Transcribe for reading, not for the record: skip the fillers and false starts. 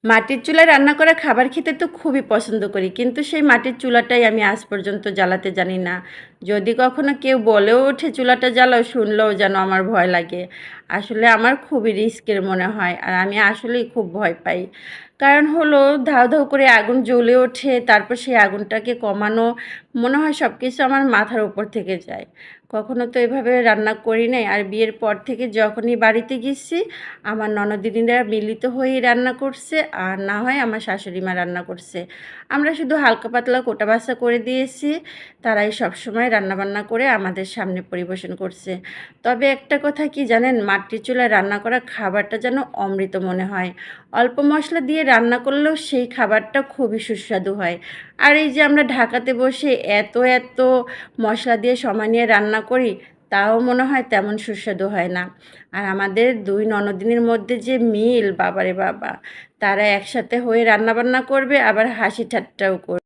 মাটির চুলায় রান্না করা খাবার খেতে তো খুবই পছন্দ করি। কিন্তু সেই মাটির চুলাটাই আমি আজ পর্যন্ত জ্বালাতে জানি না। যদি কখনো কেউ বলেও ওঠে চুলাটা জ্বালাও, শুনলেও যেন আমার ভয় লাগে। আসলে আমার খুবই রিস্কের মনে হয়। আর আমি আসলেই খুব ভয় পাই। কারণ হলো ধাউ, ধাউ করে আগুন জ্বলে ওঠে, তারপর সেই আগুনটাকে কমানো মনে হয় সবকিছু আমার মাথার উপর থেকে যায়। কখনো তো এভাবে রান্না করি নাই। আর বিয়ের পর থেকে যখনই বাড়িতে গেছি আমার ননদিনীরা মিলিত হয়েই রান্না করছে, আর না হয় আমার শাশুড়ি মা রান্না করছে। আমরা শুধু হালকা পাতলা কোটা বাছা করে দিয়েছি, তারাই সবসময় রান্নাবান্না করে আমাদের সামনে পরিবেশন করছে। তবে একটা কথা কি জানেন, মাটির চুলায় রান্না করা খাবারটা যেন অমৃত মনে হয়। অল্প মশলা দিয়ে রান্না করলেও সেই খাবারটা খুবই সুস্বাদু হয়। আর এই যে আমরা ঢাকাতে বসে এত মশলা দিয়ে সময় নিয়ে রান্না করি, তাও মনে হয় তেমন সুস্বাদু হয় না। আর আমাদের ২ ননদিনীর মধ্যে যে মিল বাবারে বাবা! তারা একসাথে হয়ে রান্নাবান্না করবে আবার হাসি ঠাট্টাও করবে।